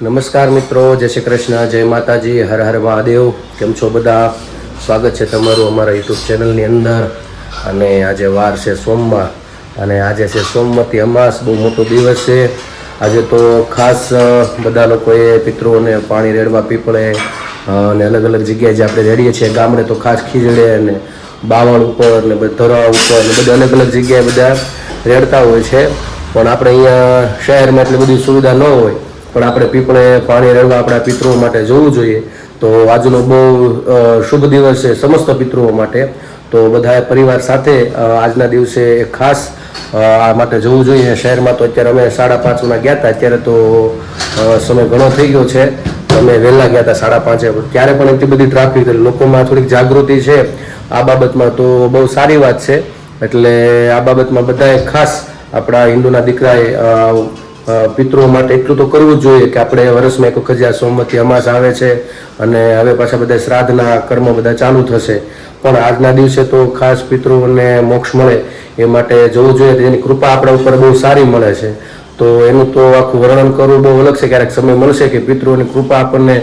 નમસ્કાર મિત્રો, જય શ્રી કૃષ્ણ, જય માતાજી, હર હર મહાદેવ. કેમ છો બધા? સ્વાગત છે તમારું અમારા યુટ્યુબ ચેનલની અંદર. અને આજે વાર છે સોમવાર અને આજે છે સોમવતી અમાસ. બહુ મોટો દિવસ છે આજે. તો ખાસ બધા લોકોએ પિતૃઓને પાણી રેડવા પીપળે અને અલગ અલગ જગ્યાએ જે આપણે રેડીએ છીએ ગામડે તો ખાસ ખીજડે અને બાવળ ઉપર ને ધરાવ ઉપર ને બધા અલગ અલગ જગ્યાએ બધા રેડતા હોય છે. પણ આપણે અહીંયા શહેરમાં એટલી બધી સુવિધા ન હોય, પણ આપણે પીપળે પાણી રેડવા આપણા પિતૃઓ માટે જવું જોઈએ. તો આજનો બહુ શુભ દિવસ છે સમસ્ત પિતૃઓ માટે. તો બધાએ પરિવાર સાથે આજના દિવસે એક ખાસ આ માટે જવું જોઈએ. શહેરમાં તો અત્યારે અમે 5:30 ગયા હતા, અત્યારે તો સમય ઘણો થઈ ગયો છે. અમે વહેલા ગયા હતા 5:30, ત્યારે પણ એટલી બધી ટ્રાફિક. લોકોમાં થોડીક જાગૃતિ છે આ બાબતમાં, તો બહુ સારી વાત છે. એટલે આ બાબતમાં બધાએ ખાસ આપણા હિન્દુના દીકરાએ પિતૃઓ માટે એટલું તો કરવું જ જોઈએ કે આપણે વર્ષમાં એક વખત જે સોમવતી અમાસ આવે છે અને હવે પાછા બધા શ્રાદ્ધના કર્મ બધા ચાલુ થશે, પણ આજના દિવસે તો ખાસ પિતૃઓને મોક્ષ મળે એ માટે જવું જોઈએ. તેની કૃપા આપણા ઉપર બહુ સારી મળે છે. તો એનું તો આખું વર્ણન કરવું બહુ અલગ છે. ક્યારેક સમય મળશે કે પિતૃઓની કૃપા આપણને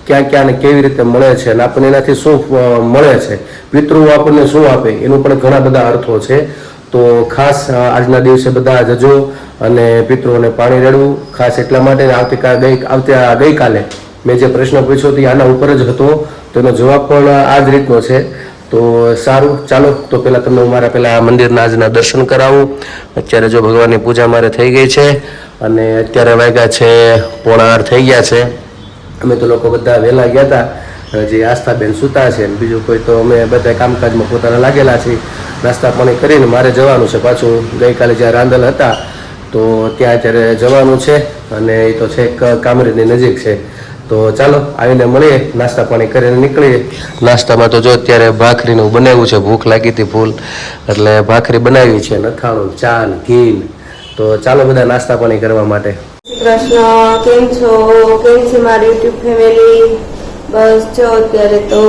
ક્યાં ક્યાં ને કેવી રીતે મળે છે અને આપણને એનાથી શું મળે છે, પિતૃઓ આપણને શું આપે, એનું પણ ઘણા બધા અર્થો છે. તો ખાસ આજના દિવસે બધા જજો અને પિતૃઓને પાણી રેડવું. ખાસ એટલા માટે ગઈકાલે મેં જે પ્રશ્ન પૂછ્યો હતો આના ઉપર જ હતો, તો એનો જવાબ પણ આ જ રીતનો છે. તો સારું, ચાલો તો પહેલાં તમને હું મારા પહેલાં મંદિરના આજના દર્શન કરાવું. અત્યારે જો ભગવાનની પૂજા મારે થઈ ગઈ છે અને અત્યારે વાગ્યા છે 7:45 થઈ ગયા છે. અમે તો લોકો બધા વહેલા ગયા હતા. જે આસ્થાબેન સૂતા છે, બીજું કોઈ તો અમે બધા કામકાજમાં પોતાના લાગેલા છીએ. નાસ્તા પાણી કરીને મારે જવાનું છે પાછું. ગઈકાલે જ્યાં રાંદલ હતા તો ત્યાં અત્યારે જવાનું છે અને એ તો છે કામરેજની નજીક છે. તો ચાલો આવીને મળીએ, નાસ્તા પાણી કરીને નીકળીએ. નાસ્તામાં તો જો અત્યારે ભાખરીનું બનાવ્યું છે, ભૂખ લાગી હતી ફૂલ, એટલે ભાખરી બનાવી છે, નથાણું, ચા, ઘી. તો ચાલો બધા નાસ્તા પાણી કરવા માટે. કૃષ્ણ, કેમ છો? કેમ છે મારી યુટ્યુબ ફેમિલી? બસ જો અત્યારે તો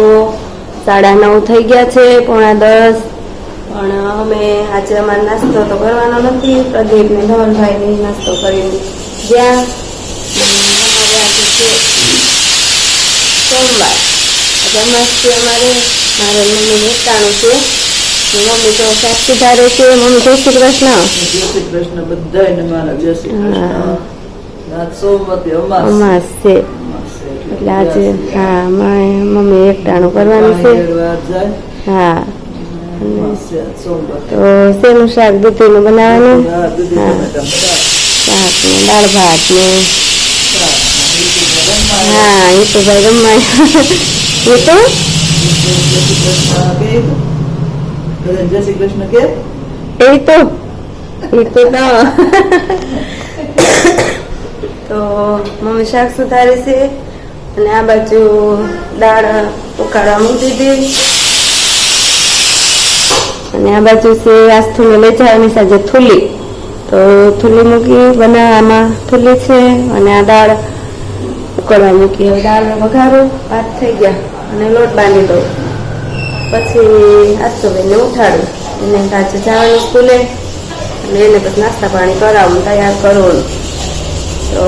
9:30 થઈ ગયા છે, 9:45. પણ અમે આજે અમારો નાસ્તો તો કરવાનો નથી. પ્રદીપ ને ધવલભાઈ નાસ્તો કરીને જ્યાં સોમવાર અમાસ છે અમારે. મારે મમ્મી એકટાણું છે, મમ્મી તો શાક સુધારે છે. મમ્મી જય શ્રી કૃષ્ણ. જય શ્રી કૃષ્ણ બધાને મારા જય શ્રી કૃષ્ણ. સોમવતી અમાસ છે એટલે આજે હા મમ્મી એકટાણું કરવાનું છે. હા, તો શેનું શાક? દૂધીનું બનાવવાનું. દાળ ભાત ને હા એ તો ભાઈ રમાય. જય શ્રી કૃષ્ણ કે એ તો તો મમ્મી શાક સુધારે છે અને આ બાજુ દાળ ઉકાળવા મૂકી દીધી અને આ બાજુ છે આસ્થુને લઈ જવાની સાંજે થૂલી. તો થૂલી મૂકી બનાવવામાં થૂલી છે અને આ દાળ ઉકળવા મૂકી. હવે દાળ વઘારું, ભાત થઈ ગયા અને લોટ બાંધી દઉં. પછી આસ્થુબેનને ઉઠાડું, એને આજે જવાનું સ્કૂલે અને એને પછી નાસ્તા પાણી કરાવું, તૈયાર કરવું. તો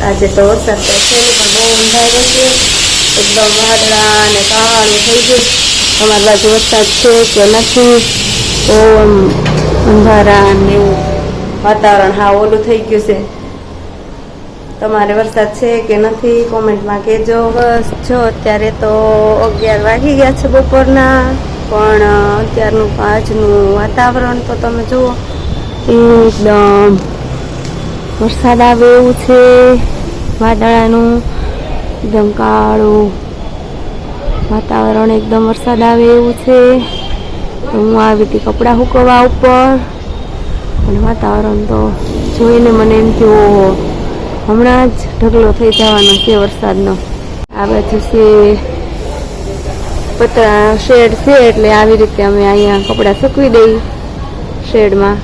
આજે તો વરસાદ તો છે નહીં, બહુ અંધારું છે, એકદમ વાદળા અને કાળું થઈ ગયું. અમારી બાજુ વરસાદ છે કે નથી, બહુ અંધારા ને એવું વાતાવરણ હા ઓલું થઈ ગયું છે. તમારે વરસાદ છે કે નથી કોમેન્ટમાં કહેજો. બસ જો અત્યારે તો 11 વાગી ગયા છે બપોરના, પણ અત્યારનું આજનું વાતાવરણ તો તમે જુઓ, એકદમ વરસાદ આવે એવું છે. વાદળાનું એકદમ કાળું વાતાવરણ, એકદમ વરસાદ આવે એવું છે. હું આવી હતી કપડાં સુકવવા ઉપર અને વાતાવરણ તો જોઈને મને એમ થયું હમણાં જ ઢગલો થઈ જવાનો છે વરસાદનો. આ બાજુ છે પતરા શેડ છે, એટલે આવી રીતે અમે અહીંયા કપડાં સૂકવી દઈ શેડમાં.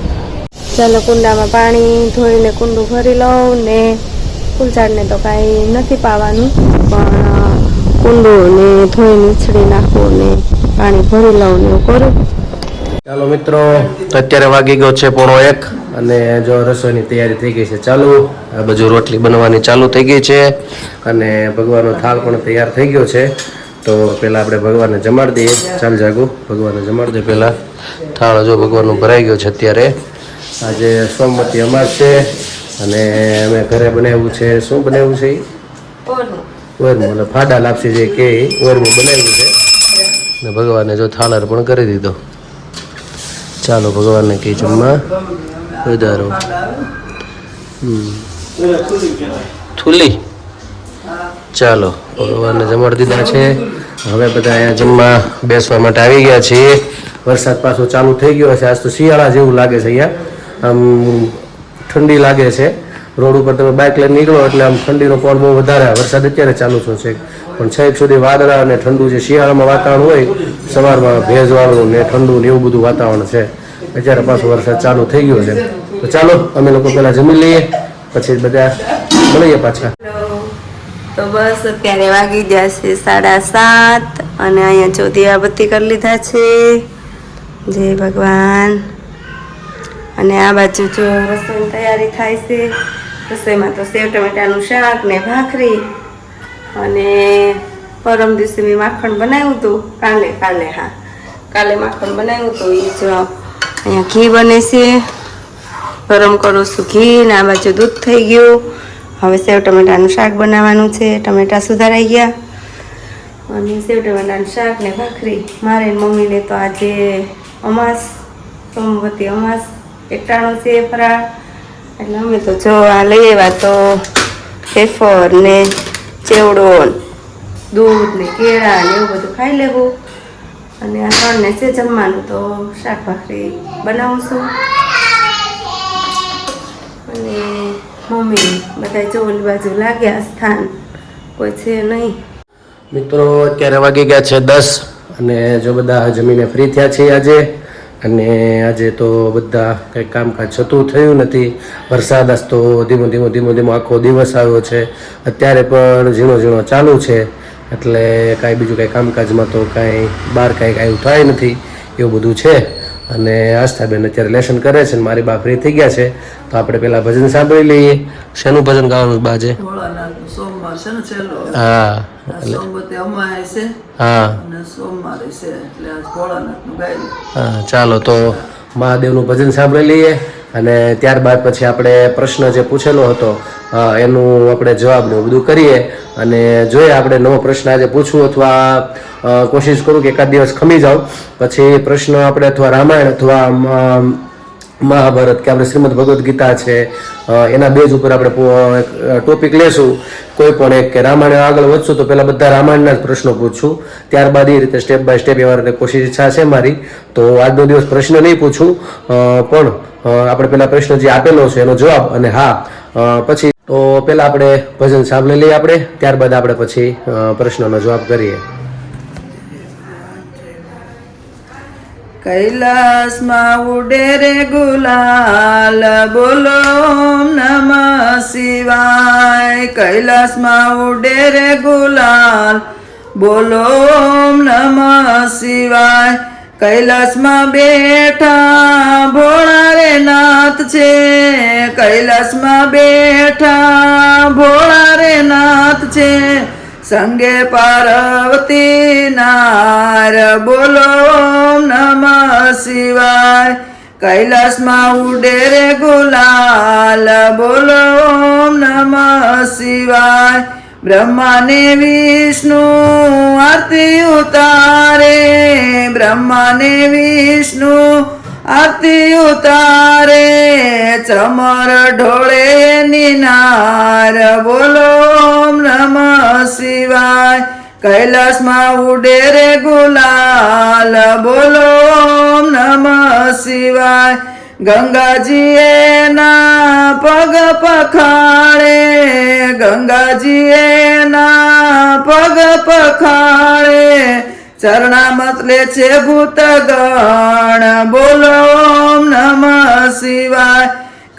ચાલો કુંડામાં પાણી ધોઈને કુંડું ભરી લઉં ને ફૂલઝાડને તો કાંઈ નથી પાવાનું, પણ કુંડું ને ધોઈને ઉછળી નાખું ને પાણી ભરી લઉં ને એવું કરું. ચાલો મિત્રો, અત્યારે વાગી ગયો છે 1:15 અને જો રસોઈની તૈયારી થઈ ગઈ છે ચાલુ. આ બાજુ રોટલી બનવાની ચાલુ થઈ ગઈ છે અને ભગવાનનો થાળ પણ તૈયાર થઈ ગયો છે. તો પહેલાં આપણે ભગવાનને જમાડી દઈએ. ચાલ જાગું, ભગવાનને જમાડી દે પહેલાં. થાળ જો ભગવાનનું ભરાઈ ગયો છે અત્યારે. આજે સોમવતી અમાસ છે અને અમે ઘરે બનાવ્યું છે. શું બનાવ્યું છે? ઓરમું, એટલે ફાડા લાપસી જે કે ઓરમું બનાવ્યું છે. ને ભગવાનને જો થાળર પણ કરી દીધો. ચાલો ભગવાનને કહી જમવા વધારો. થૂલી ચાલો ભગવાનને જમાડી દીધા છે. હવે બધા અહીંયા જમવા બેસવા માટે આવી ગયા છીએ. વરસાદ પાછો ચાલુ થઈ ગયો છે. આજ તો શિયાળા જેવું લાગે છે. અહીંયા આમ ઠંડી લાગે છે. રોડ ઉપર તમે બાઇક લઈને નીકળો એટલે આમ ઠંડીનો પવન બહુ વધારે. વરસાદ અત્યારે ચાલુ છે પણ છેક સુધી વાદળા અને ઠંડુ જે શિયાળામાં વાતાવરણ હોય સવારમાં ભેજવાળું ને ઠંડુ ને એવું બધું વાતાવરણ છે. અત્યારે પાછો વરસાદ ચાલુ થઈ ગયો છે. તો ચાલો અમે લોકો પહેલાં જમી લઈએ પછી બધા મળીએ પાછા. તો બસ અત્યારે વાગી ગયા છે 7:30 અને અહીંયા જો દીવાબત્તી કરી લીધા છે. જય ભગવાન. અને આ બાજુ જો રસોઈની તૈયારી થાય છે. રસોઈમાં તો સેવ ટમેટાનું શાક ને ભાખરી અને પરમ દિવસે મેં માખણ બનાવ્યું હતું. કાલે માખણ બનાવ્યું હતું. એ જો અહીંયા ઘી બને છે. ગરમ કરું છું ઘી ને આ બાજુ દૂધ થઈ ગયું. હવે સેવ ટમેટાનું શાક બનાવવાનું છે. ટમેટા સુધારાઈ ગયા અને સેવ ટમેટાનું શાક ને ભાખરી. મારે મમ્મીને તો આજે અમાસ, સોમવતી અમાસ એકટાણું છે ફરાળ. એટલે અમે તો જો આ લઈ આવ્યા તો વેફર ને ચેવડો દૂધ ને કેળા ને એવું બધું ખાઈ લેવું. અને આ ત્રણને છે જમવાનું તો શાક ભાખરી બનાવું છું. અને મમ્મી બધા જો ઓલી બાજુ લાગ્યા સ્થાન, કોઈ છે નહીં. મિત્રો અત્યારે વાગી ગયા છે 10 અને જો બધા જમીને ફ્રી થયા છીએ આજે. અને આજે તો બધા કંઈ કામકાજ થતું થયું નથી. વરસાદ આજ તો ધીમો આખો દિવસ આવ્યો છે. અત્યારે પણ ઝીણો ચાલુ છે. એટલે કાંઈ બીજું કાંઈ કામકાજમાં તો કાંઈ બહાર કાંઈ આવ્યું થાય નથી એવું બધું છે. અને આસ્થાબેન અત્યારે લેસન કરે છે ને મારી બા ફ્રી થઈ ગયા છે. તો આપણે પહેલાં ભજન સાંભળી લઈએ. શેનું ભજન ગાવાનું બાજે? ભોળાનાથનું સોમવાર છે ને છેલ્લો. હા, સોમવતી અમાસ છે હા અને સોમવારે છે એટલે આજ ભોળાનાથનું ગાય. હા, ચાલો તો મહાદેવનું ભજન સાંભળી લઈએ અને ત્યારબાદ પછી આપણે પ્રશ્ન જે પૂછેલો હતો એનું આપણે જવાબ ને બધું કરીએ. અને જોઈએ આપણે નવો પ્રશ્ન આજે પૂછવું અથવા કોશિશ કરું કે એકાદ દિવસ ખમી જાઉં પછી પ્રશ્ન આપણે અથવા રામાયણ અથવા મહાભારત કે આપણે શ્રીમદ ભગવદ્ ગીતા છે એના બેઝ ઉપર આપણે ટોપિક લેશું કોઈ પણ એક. કે રામાયણ આગળ વધશું તો પહેલાં બધા રામાયણના જ પ્રશ્નો પૂછશું. ત્યારબાદ એ રીતે સ્ટેપ બાય સ્ટેપ એવા રીતે કોશિશ ઈચ્છા છે મારી. તો આજનો દિવસ પ્રશ્ન નહીં પૂછું પણ આપણે પહેલાં પ્રશ્ન જે આપેલો છે એનો જવાબ અને હા પછી તો પહેલાં આપણે ભજન સાંભળી લઈએ આપણે. ત્યારબાદ આપણે પછી પ્રશ્નનો જવાબ કરીએ. કૈલાસમાં ઉડે રે ગુલાલ બોલો ઓમ નમઃ શિવાય. કૈલાસમાં ઉડે રે ગુલાલ બોલો ઓમ નમઃ શિવાય. કૈલાસમાં બેઠા ભોળા રે નાથ છે. કૈલાસમાં બેઠા ભોળા રે નાથ છે. સંગે પાર્વતી નાર બોલો ઓમ નમઃ શિવાય. કૈલાસમાં ઉડે રે ગુલાલ બોલો ઓમ નમઃ શિવાય. બ્રહ્મા ને વિષ્ણુ આરતી ઉતારે. બ્રહ્મા ને વિષ્ણુ આરતી ઉતારે. ચમર ઢોળે નિનાર બોલો ઓમ નમઃ શિવાય. કૈલાસમાં ઉડે રે ગુલાલ બોલો ઓમ નમઃ શિવાય. ગંગાજી એના પગ પખાળે. ગંગાજી એના પગ પખાળે. ચરણામત લે છે ભૂતગણ બોલો ઓમ નમઃ શિવાય.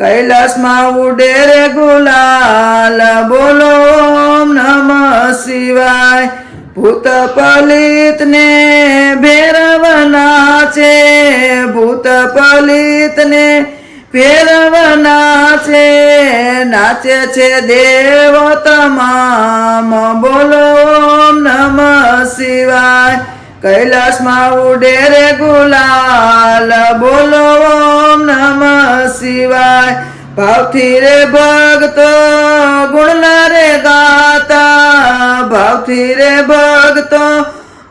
કૈલાસમાં ઉડે રે ગુલાલ બોલો ઓમ નમઃ શિવાય. ભૂત પલિત ને ભૈરવ નાચે. ભૂત પલિત ને ફેરવના છે નાચે છે દેવો તમામ બોલો ઓમ નમઃ શિવાય કૈલાસમાં ઉડે રે ગુલાલ બોલો ઓમ નમઃ શિવાય ભાવથી રે ભક્તો ગુણલા રે ગાતા ભાવથી રે ભક્તો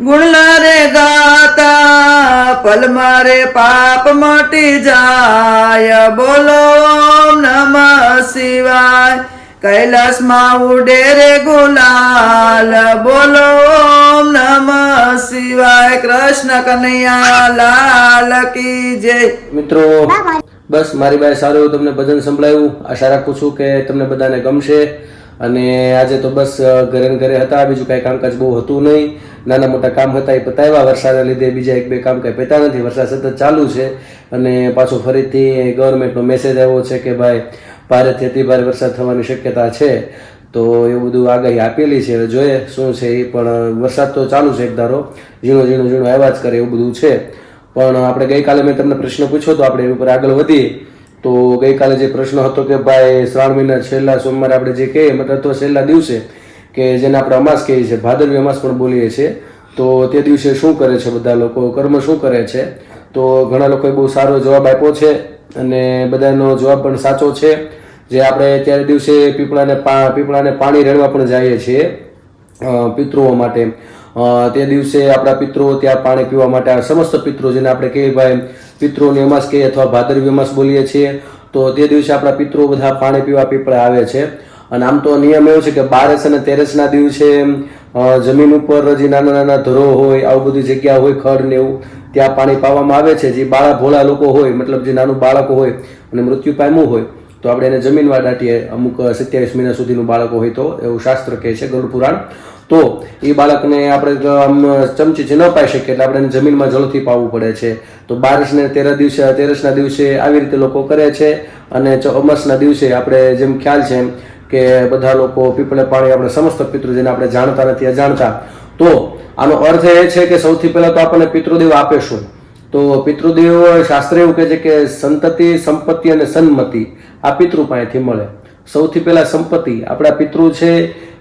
ગુણલા રે ગાતા પલમાં રે પાપ મટી જાય બોલો ઓમ નમઃ શિવાય કૈલાસમાં ઉડે રે ગુલાલ બોલો ઓમ નમઃ શિવાય કૃષ્ણ કનૈયા લાલ કી જય મિત્રો બસ મારી પાસે સારું એવું તમને ભજન સંભળાયું. આશા રાખું છું કે તમને બધાને ગમશે. અને આજે તો બસ ઘરે ને ઘરે હતા, બીજું કાંઈ કામકાજ બહુ હતું નહીં. નાના મોટા કામ હતા એ પતાવ્યા. વરસાદના લીધે બીજા એક બે કામ કાંઈ પતા નથી. વરસાદ સતત ચાલુ છે અને પાછો ફરીથી ગવર્મેન્ટનો મેસેજ આવ્યો છે કે ભાઈ ભારેથી અતિ ભારે વરસાદ થવાની શક્યતા છે. તો એવું બધું આગાહી આપેલી છે. હવે જોઈએ શું છે એ. પણ વરસાદ તો ચાલુ છે, એક ધારો ઝીણો ઝીણો આવ્યા જ કરે એવું બધું છે. પણ આપણે ગઈકાલે મેં તમને પ્રશ્ન પૂછ્યો તો આપણે એની ઉપર આગળ વધીએ. તો ગઈકાલે જે પ્રશ્ન હતો કે ભાઈ શ્રાવણ મહિના છેલ્લા સોમવારે આપણે જે કહીએ મતલબ તો છેલ્લા દિવસે કે જેને આપણે અમાસ કહીએ છીએ, ભાદરવી અમાસ પણ બોલીએ છીએ, તો તે દિવસે શું કરે છે બધા લોકો, કર્મ શું કરે છે? તો ઘણા લોકોએ બહુ સારો જવાબ આપ્યો છે અને બધાનો જવાબ પણ સાચો છે. જે આપણે ત્યારે દિવસે પીપળાને પાણી રેડવા પણ જઈએ છીએ પિતૃઓ માટે. તે દિવસે આપણા પિતૃઓ ત્યાં પાણી પીવા માટે, સમસ્ત પિતૃ જેને આપણે કહીએ ભાઈ પિતૃઓની અમાસ કહીએ અથવા ભાદરવી અમાસ બોલીએ છીએ, તો તે દિવસે આપણા પિતૃઓ બધા પાણી પીવા પીપળા આવે છે. અને આમ તો નિયમ એવો છે કે 12 અને 13ના દિવસે જમીન ઉપર જે નાના નાના ધરો હોય, આવું બધી જગ્યા હોય, ખડ ને એવું, ત્યાં પાણી પાવામાં આવે છે. જે બાળા ભોળા લોકો હોય, મતલબ જે નાનું બાળકો હોય અને મૃત્યુ પામ્યું હોય તો આપણે એને જમીનમાં દાટીએ. અમુક 27 મહિના સુધીનું બાળકો હોય તો એવું શાસ્ત્ર કહે છે, ગરુડ પુરાણ. તો એ બાળકને આપણે આમ ચમચીથી ન પાઈ શકીએ એટલે આપણે એને જમીનમાં જળથી પાવવું પડે છે. તો 12 ને 13ના દિવસે આવી રીતે લોકો કરે છે. અને અમાસના દિવસે આપણે જેમ ખ્યાલ છે એમ કે બધા લોકો પીપળે પાણી, આપણે સમસ્ત પિતૃ જેને આપણે જાણતા નથી અજાણતા. તો આનો અર્થ એ છે કે સૌથી પહેલા તો આપણને પિતૃદેવ આપે શું? તો પિતૃદેવ શાસ્ત્ર એવું કહે છે કે સંતતિ, સંપત્તિ અને સન્મતિ આ પિતૃ પાસેથી મળે. સૌથી પહેલા સંપત્તિ, આપણા પિતૃ છે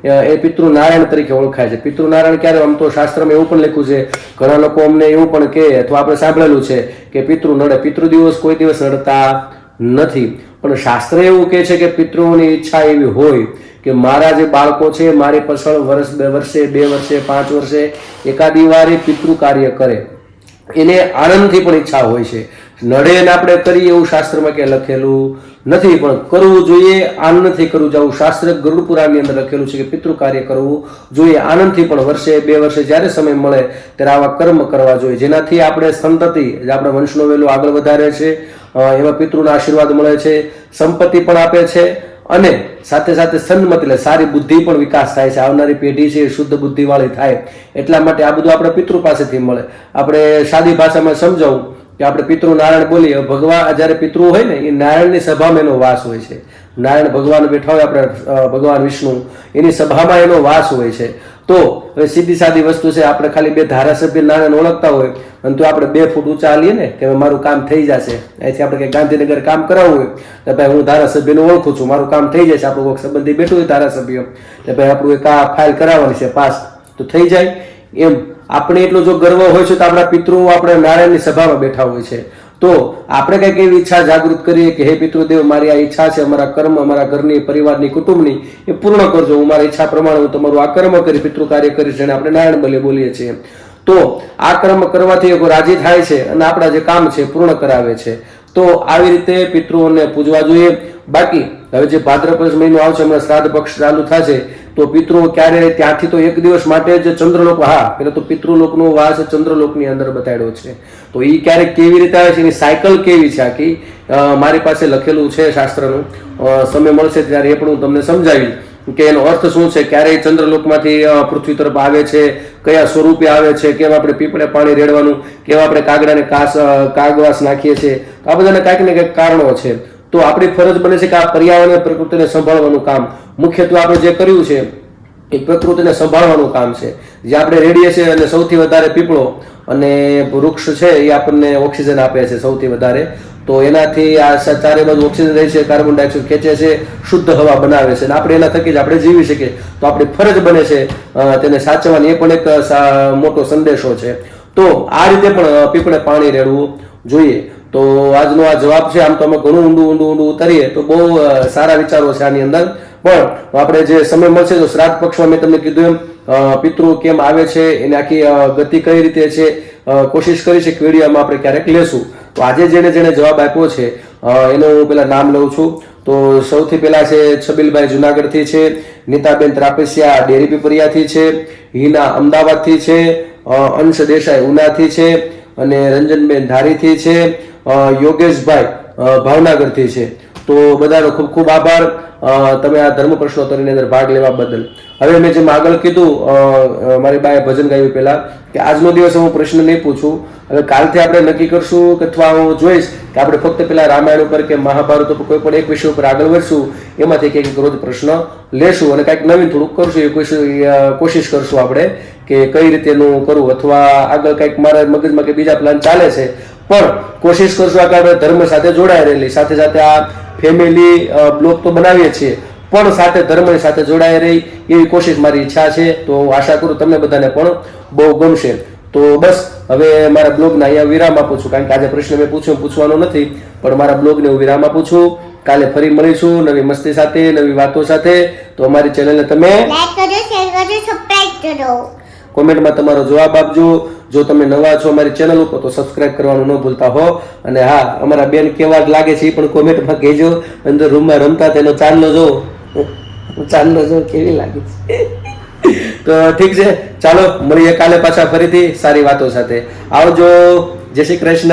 એ પિતૃ નારાયણ તરીકે ઓળખાય છે. પિતૃ નારાયણ ક્યારે? આમ તો શાસ્ત્રમાં એવું પણ લખ્યું છે, ઘણા લોકો અમને એવું પણ કહે અથવા આપણે સાંભળેલું છે કે પિતૃ નડે. પિતૃ દિવસ કોઈ દિવસ નડતા નથી. પણ શાસ્ત્ર એવું કહે છે કે પિતૃઓની ઈચ્છા એવી હોય કે મારા જે બાળકો છે મારી પાછળ વર્ષે 2 વર્ષે 5 વર્ષે એકાદી વાર પિતૃ કાર્ય કરે. એને આનંદથી પણ ઈચ્છા હોય છે. નડે ને આપણે કરીએ એવું શાસ્ત્રમાં ક્યાંય લખેલું નથી, પણ કરવું જોઈએ, આનંદથી કરવું જવું. શાસ્ત્ર ગરુડ પુરાણની અંદર લખેલું છે કે પિતૃ કાર્ય કરવું જોઈએ આનંદથી, પણ વર્ષે 2 વર્ષે જ્યારે સમય મળે ત્યારે આવા કર્મ કરવા જોઈએ, જેનાથી આપણે સંતતિ, આપણા વંશનો વેલો આગળ વધારે છે, એમાં પિતૃના આશીર્વાદ મળે છે, સંપત્તિ પણ આપે છે અને સાથે સાથે સન્મતિ એટલે સારી બુદ્ધિ પણ વિકાસ થાય છે. આવનારી પેઢી છે એ શુદ્ધ બુદ્ધિ વાળી થાય. એટલા માટે આ બધું આપણે પિતૃ પાસેથી મળે. આપણે સાદી ભાષામાં સમજાવું કે આપણે પિતૃ નારાયણ બોલીએ. ભગવાન જ્યારે પિતૃ હોય ને એ નારાયણની સભામાં એનો વાસ હોય છે. નારાયણ ભગવાન બેઠા હોય, આપણે ભગવાન વિષ્ણુ, એની સભામાં એનો વાસ હોય છે. તો હવે સીધી સાદી વસ્તુ છે, આપણે ખાલી 2 ધારાસભ્ય નારાયણ ઓળખતા હોય અને તો આપણે 2 ફૂટ ઊંચા હાલીએ ને કે મારું કામ થઈ જશે. અહીંથી આપણે કંઈ ગાંધીનગર કામ કરાવવું હોય તો ભાઈ હું ધારાસભ્યને ઓળખું છું, મારું કામ થઈ જશે. આપણું કોઈ સંબંધી બેઠું હોય ધારાસભ્ય કે ભાઈ આપણું એક આ ફાઇલ કરાવવાની છે પાસ, તો થઈ જાય. એમ આપણે એટલો જો ગર્વ હોય છે તો આપણા પિતૃઓ આપણે નારાયણની સભામાં બેઠા હોય છે. તો આપણે કંઈક એવી ઈચ્છા જાગૃત કરીએ કે હે પિતૃદેવ, મારી આ ઈચ્છા છે, અમારા કર્મ, અમારા ઘરની, પરિવારની, કુટુંબની એ પૂર્ણ કરજો. હું મારી ઈચ્છા પ્રમાણે હું તમારું આ કર્મ કરી, પિતૃ કાર્ય કરીશ. જેને આપણે નારાયણ બોલીએ છીએ. તો આ કર્મ કરવાથી એ રાજી થાય છે અને આપણા જે કામ છે પૂર્ણ કરાવે છે. તો આવી રીતે પિતૃઓને પૂજવા જોઈએ. બાકી હવે જે ભાદ્રપદ મહિનો આવશે, હમણાં શ્રાદ્ધ પક્ષ ચાલુ થશે, તો પિતૃઓ ક્યારે ત્યાંથી તો એક દિવસ માટે જ ચંદ્રલોક, હા પેલા તો પિતૃલોકનો વાસ ચંદ્રલોકની અંદર બતાડ્યો છે. તો એ ક્યારેક કેવી રીતે આવે છે, એની સાયકલ કેવી છે આખી મારી પાસે લખેલું છે શાસ્ત્રનું. સમય મળશે ત્યારે એ પણ હું તમને સમજાવીશ કે એનો અર્થ શું છે, ક્યારેય ચંદ્રલોકમાંથી પૃથ્વી તરફ આવે છે, કયા સ્વરૂપે આવે છે, કેમ આપણે પીપળે પાણી રેડવાનું, કેવા આપણે કાગડાને કાગવાસ નાખીએ છીએ. આ બધાને કાંઈક ને કંઈક કારણો છે. તો આપણી ફરજ બને છે કે આ પર્યાવરણ પ્રકૃતિને સંભાળવાનું કામ મુખ્યત્વે આપણે જે કર્યું છે એ પ્રકૃતિને સંભાળવાનું કામ છે. જે આપણે રેડીએ છીએ અને સૌથી વધારે પીપળો અને વૃક્ષ છે એ આપણને ઓક્સિજન આપે છે સૌથી વધારે. તો એનાથી આ ચારે બાજુ ઓક્સિજન રહે છે, કાર્બન ડાયોક્સાઇડ ખેંચે છે, શુદ્ધ હવા બનાવે છે અને આપણે એના થકી જ આપણે જીવી શકીએ. તો આપણી ફરજ બને છે તેને સાચવવાની. એ પણ એક મોટો સંદેશો છે. તો આ રીતે પણ પીપળે પાણી રેડવું જોઈએ. તો આજનો આ જવાબ છે. આમ તો અમે ઘણું ઊંડું ઉતરીએ તો બહુ સારા વિચારો છે આની અંદર. પણ આપણે જે સમય મળશે તો શ્રાદ્ધ પક્ષમાં મેં તમને કીધું એમ પિતૃ કેમ આવે છે, એની આખી ગતિ કઈ રીતે છે, કોશિશ કરી છે કે વિડીયોમાં આપણે ક્યારેક લેશું. તો આજે જેને જવાબ આપ્યો છે એનું હું પેલા નામ લઉં છું. તો સૌથી પહેલા છે છબીલભાઈ જુનાગઢથી છે, નીતાબેન ત્રાપસિયા ડેરી પીપરિયાથી છે, હિના અમદાવાદથી છે, અંશ દેસાઈ ઉનાથી છે અને રંજનબેન ધારીથી છે, યોગેશભાઈ ભાવનગરથી છે. તો બધાનો ખૂબ ખૂબ આભાર તમે આ ધર્મ પ્રશ્નોત્તરીની અંદર ભાગ લેવા બદલ. હવે મેં જેમ આગળ કીધું મારી બાએ ભજન ગાયું પહેલા કે આજનો દિવસ હું પ્રશ્ન નહીં પૂછું. હવે કાલથી આપણે નક્કી કરશું કે અથવા હું જોઈશ કે આપણે ફક્ત પેલા રામાયણ ઉપર કે મહાભારત ઉપર કોઈ પણ એક વિષય ઉપર આગળ વધશું, એમાંથી કંઈક રોજ પ્રશ્ન લેશું અને કંઈક નવીન થોડુંક કરશું. એ કોશિશ કરશું આપણે કે કઈ રીતેનું કરવું, અથવા આગળ કંઈક મારા મગજમાં કે બીજા પ્લાન ચાલે છે પણ કોશિશ કરશું કે આપણે ધર્મ સાથે જોડાઈ રહેલી. સાથે સાથે આ ફેમિલી બ્લોગ તો બનાવીએ છીએ પણ સાથે ધર્મની સાથે જોડાઈ રહી એવી કોશિશ મારી ઈચ્છા છે. તો આશા કરું તમને બધાને પણ બહુ ગમશે. તો બસ હવે મારા બ્લોગને અહીંયા વિરામ આપું છું, કારણ કે આજે પ્રશ્ન મેં પૂછવાનો નથી પણ મારા બ્લોગને હું વિરામ આપું છું. કાલે ફરી મળીશું નવી મસ્તી સાથે, નવી વાતો સાથે. તો અમારી ચેનલને તમે લાઈક કરજો, શેર કરજો, સબસ્ક્રાઇબ કરો. કોમેન્ટમાં તમારો જવાબ આપજો. જો તમે નવા છો અમારી ચેનલ ઉપર તો સબસ્ક્રાઇબ કરવાનું ન ભૂલતા હો. અને હા, અમારા બેન કેવા લાગે છે એ પણ કોમેન્ટમાં કહેજો. અંદર રૂમમાં રમતા તેનો ચાંદલો જો કેવી લાગે છે. તો ઠીક છે, ચાલો મળીએ કાલે પાછા ફરીથી સારી વાતો સાથે. આવજો. જય શ્રી કૃષ્ણ.